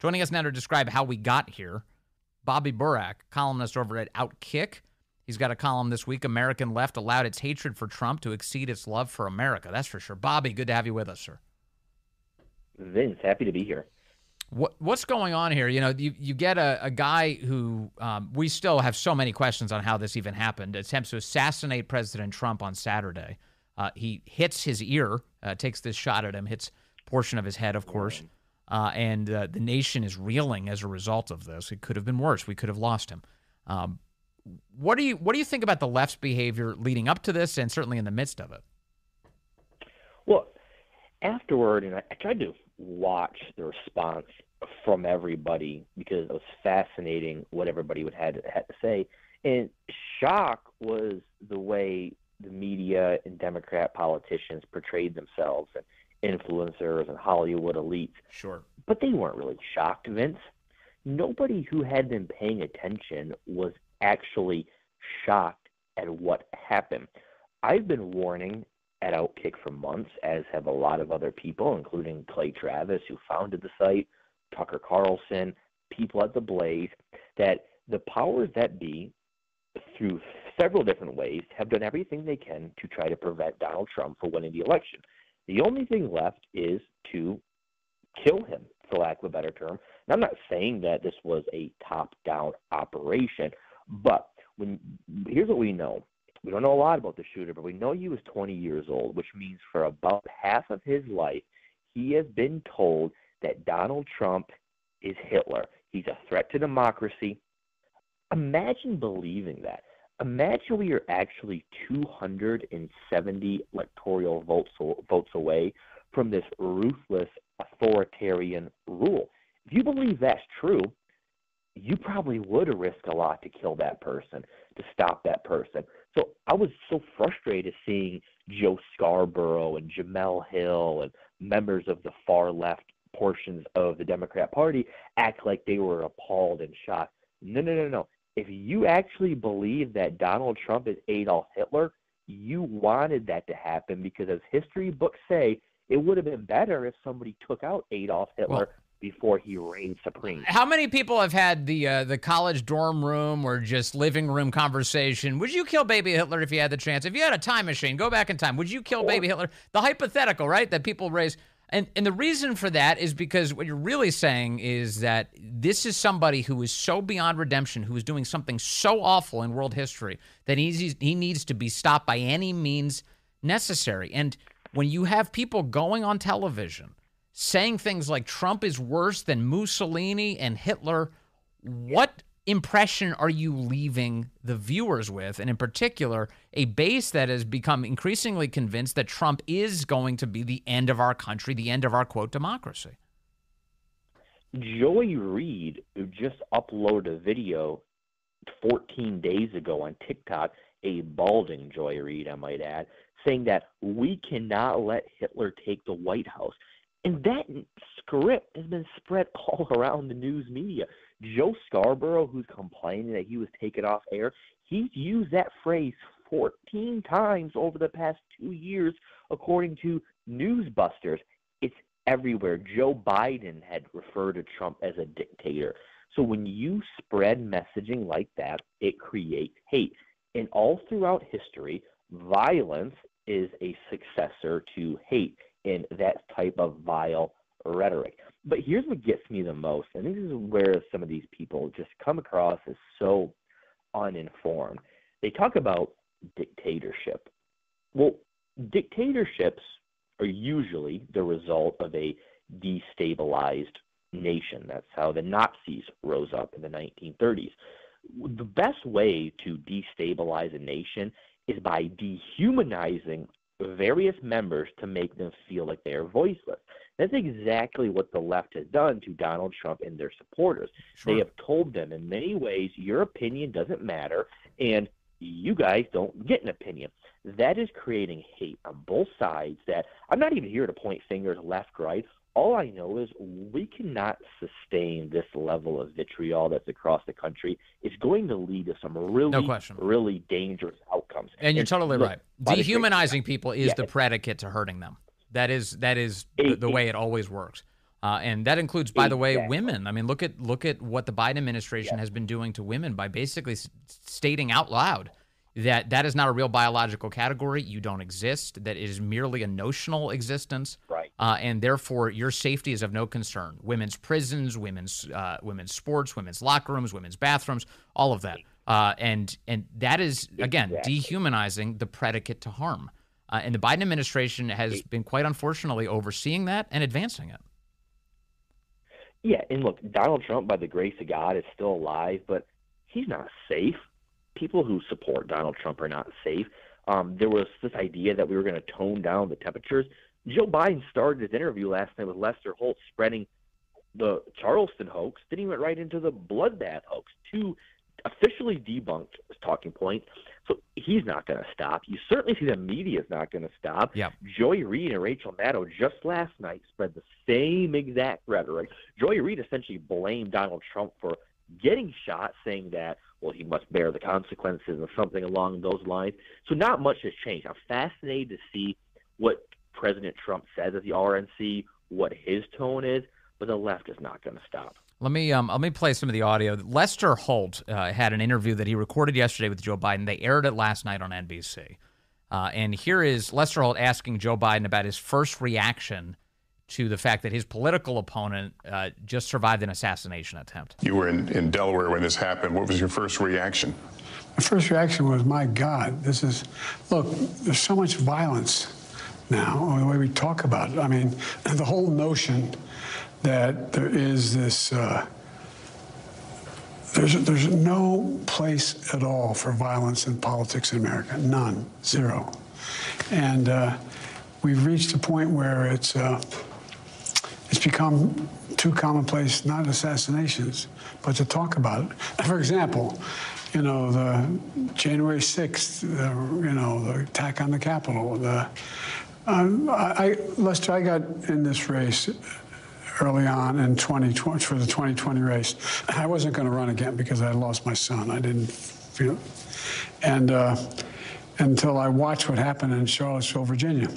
Joining us now to describe how we got here, Bobby Burack, columnist over at OutKick. He's got a column this week, American Left Allowed Its Hatred for Trump to Exceed Its Love for America. That's for sure. Bobby, good to have you with us, sir. Vince, happy to be here. What's going on here? You know, you get a guy who we still have so many questions on how this even happened. Attempts to assassinate President Trump on Saturday. He hits his ear, takes this shot at him, hits a portion of his head, of course, and the nation is reeling as a result of this. It could have been worse. We could have lost him. What do you think about the left's behavior leading up to this, and certainly in the midst of it? Well, afterward, and I tried to watch the response from everybody because it was fascinating what everybody had to say. And shock was the way the media and Democrat politicians portrayed themselves, and influencers and Hollywood elites. Sure. But they weren't really shocked, Vince. Nobody who had been paying attention was actually shocked at what happened. I've been warning at OutKick for months, as have a lot of other people, including Clay Travis, who founded the site, Tucker Carlson, people at The Blaze, that the powers that be, through several different ways, have done everything they can to try to prevent Donald Trump from winning the election. The only thing left is to kill him, for lack of a better term. And I'm not saying that this was a top-down operation, but here's what we know. We don't know a lot about the shooter, but we know he was 20 years old, which means for about half of his life, he has been told that Donald Trump is Hitler. He's a threat to democracy. Imagine believing that. Imagine we are actually 270 electoral votes away from this ruthless authoritarian rule. If you believe that's true, you probably would risk a lot to kill that person, to stop that person. So I was so frustrated seeing Joe Scarborough and Jamel Hill and members of the far left portions of the Democrat Party act like they were appalled and shocked. No. If you actually believe that Donald Trump is Adolf Hitler, you wanted that to happen because, as history books say, it would have been better if somebody took out Adolf Hitler before he reigned supreme. How many people have had the college dorm room or just living room conversation? Would you kill baby Hitler if you had the chance? If you had a time machine, go back in time, would you kill baby Hitler? The hypothetical, right, that people raise. And the reason for that is because what you're really saying is that this is somebody who is so beyond redemption, who is doing something so awful in world history that he needs to be stopped by any means necessary. And when you have people going on television saying things like Trump is worse than Mussolini and Hitler, what impression are you leaving the viewers with? And in particular, a base that has become increasingly convinced that Trump is going to be the end of our country, the end of our, quote, democracy. Joy Reid, who just uploaded a video 14 days ago on TikTok, a balding Joy Reid, I might add, saying that we cannot let Hitler take the White House. And that script has been spread all around the news media. Joe Scarborough, who's complaining that he was taken off air, he's used that phrase 14 times over the past 2 years, according to Newsbusters. It's everywhere. Joe Biden had referred to Trump as a dictator. So when you spread messaging like that, it creates hate. And all throughout history, violence is a successor to hate in that type of vile rhetoric. But here's what gets me the most, and this is where some of these people just come across as so uninformed. They talk about dictatorship. Well, dictatorships are usually the result of a destabilized nation. That's how the Nazis rose up in the 1930s. The best way to destabilize a nation is by dehumanizing various members to make them feel like they are voiceless. That's exactly what the left has done to Donald Trump and their supporters. Sure. They have told them in many ways, your opinion doesn't matter, and you guys don't get an opinion. That is creating hate on both sides that I'm not even here to point fingers left, right. All I know is we cannot sustain this level of vitriol that's across the country. It's going to lead to some really dangerous outcomes. And you're totally right. Dehumanizing people is the predicate to hurting them. That is the way it always works. And that includes, by the way, Exactly. women. I mean, look at what the Biden administration has been doing to women by basically stating out loud that that is not a real biological category. You don't exist. That it is merely a notional existence. Right. And therefore, your safety is of no concern. Women's prisons, women's sports, women's locker rooms, women's bathrooms, all of that. And that is, again, dehumanizing the predicate to harm. And the Biden administration has been quite unfortunately overseeing that and advancing it. Yeah, and look, Donald Trump, by the grace of God, is still alive, but he's not safe. People who support Donald Trump are not safe. There was this idea that we were going to tone down the temperatures. Joe Biden started his interview last night with Lester Holt spreading the Charleston hoax. Then he went right into the bloodbath hoax, two officially debunked talking points. So he's not going to stop. You certainly see the media is not going to stop. Yep. Joy Reid and Rachel Maddow just last night spread the same exact rhetoric. Joy Reid essentially blamed Donald Trump for getting shot, saying that, well, he must bear the consequences or something along those lines. So not much has changed. I'm fascinated to see what President Trump says at the RNC, what his tone is, but the left is not going to stop. Let me play some of the audio. Lester Holt had an interview that he recorded yesterday with Joe Biden. They aired it last night on NBC. And here is Lester Holt asking Joe Biden about his first reaction to the fact that his political opponent just survived an assassination attempt. You were in Delaware when this happened. What was your first reaction? My first reaction was, my God, look, there's so much violence now, the way we talk about it. I mean, the whole notion that there is this, there's no place at all for violence in politics in America. None. Zero. And we've reached a point where it's become too commonplace, not assassinations, but to talk about it. For example, the January 6th, the attack on the Capitol. Lester, I got in this race early on in 2020 for the 2020 race. I wasn't going to run again because I lost my son. I didn't feel, and until I watched what happened in Charlottesville, Virginia.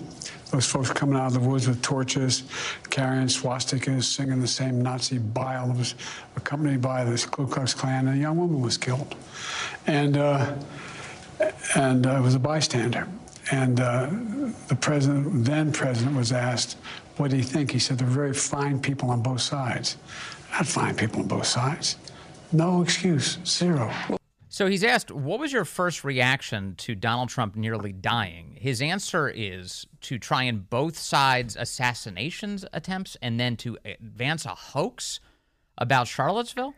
Those folks coming out of the woods with torches, carrying swastikas, singing the same Nazi bile. It was accompanied by this Ku Klux Klan, and a young woman was killed. And I was a bystander. And the then president was asked, what do you think? He said, they're very fine people on both sides. Not fine people on both sides. No excuse, zero. So he's asked, what was your first reaction to Donald Trump nearly dying? His answer is to try in both sides' assassinations attempts and then to advance a hoax about Charlottesville?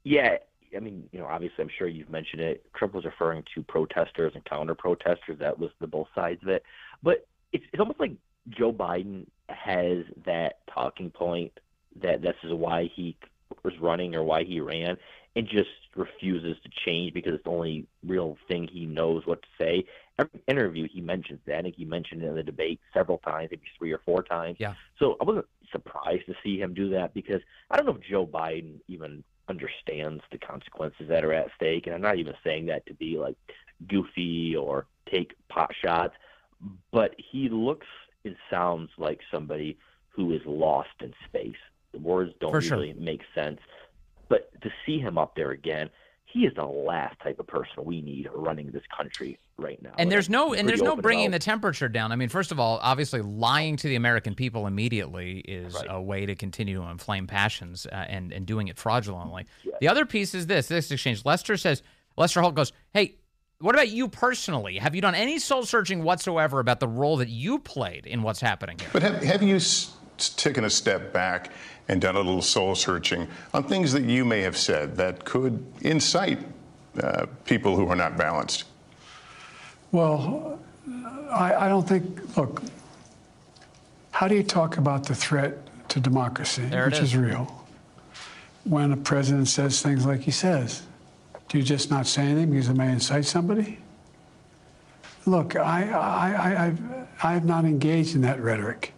Yeah, I mean, obviously I'm sure you've mentioned it. Trump was referring to protesters and counter-protesters. That was the both sides of it. But it's almost like Joe Biden has that talking point that this is why he was running or why he ran, and just refuses to change because it's the only real thing he knows what to say. Every interview he mentions that. I think he mentioned it in the debate several times, maybe 3 or 4 times. Yeah. So I wasn't surprised to see him do that because I don't know if Joe Biden even understands the consequences that are at stake. And I'm not even saying that to be like goofy or take pot shots, but he looks and sounds like somebody who is lost in space. The words don't really make sense. But to see him up there again, he is the last type of person we need running this country right now. And there's no bringing the temperature down. I mean, first of all, obviously lying to the American people immediately is a way to continue to inflame passions and doing it fraudulently. Yeah. The other piece is this exchange. Lester Holt goes, hey, what about you personally? Have you done any soul searching whatsoever about the role that you played in what's happening here? But have you taken a step back and done a little soul searching on things that you may have said that could incite people who are not balanced? Well, I don't think, look, how do you talk about the threat to democracy, which is real, when a president says things like he says? Do you just not say anything because it may incite somebody? Look, I have not engaged in that rhetoric.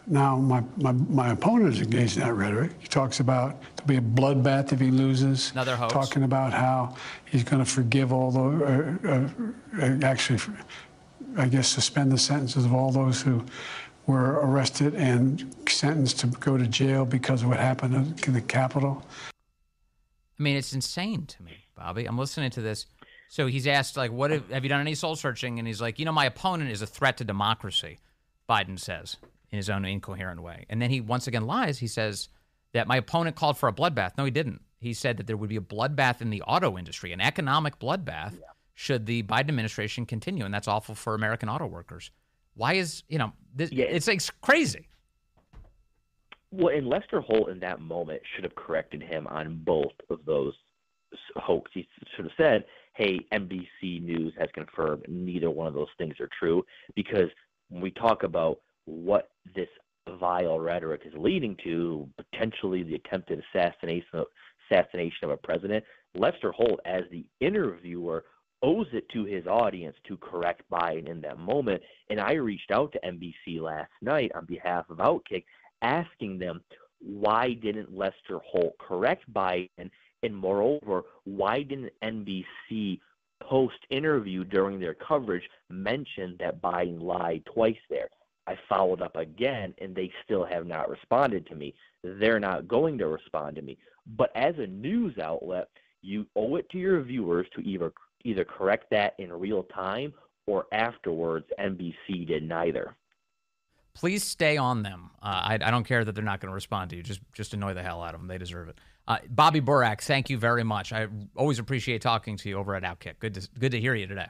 Now, my opponent is engaged in that rhetoric. He talks about there'll be a bloodbath if he loses. Another hoax. Talking about how he's going to forgive all those, actually, I guess, suspend the sentences of all those who were arrested and sentenced to go to jail because of what happened in the Capitol. I mean, it's insane to me, Bobby. I'm listening to this. So he's asked, like, have you done any soul searching? And he's like, my opponent is a threat to democracy, Biden says in his own incoherent way. And then he once again lies. He says that my opponent called for a bloodbath. No, he didn't. He said that there would be a bloodbath in the auto industry, an economic bloodbath, should the Biden administration continue. And that's awful for American auto workers. Why is, this, it's crazy. Well, and Lester Holt in that moment should have corrected him on both of those hoax. He should have said, hey, NBC News has confirmed neither one of those things are true, because when we talk about what this vile rhetoric is leading to, potentially the attempted assassination of a president, Lester Holt, as the interviewer, owes it to his audience to correct Biden in that moment. And I reached out to NBC last night on behalf of OutKick, asking them, why didn't Lester Holt correct Biden? And moreover, why didn't NBC post-interview during their coverage mention that Biden lied twice there? I followed up again, and they still have not responded to me. They're not going to respond to me. But as a news outlet, you owe it to your viewers to either correct that in real time or afterwards. NBC did neither. Please stay on them. I don't care that they're not going to respond to you. Just annoy the hell out of them. They deserve it. Bobby Burack, thank you very much. I always appreciate talking to you over at OutKick. Good to hear you today.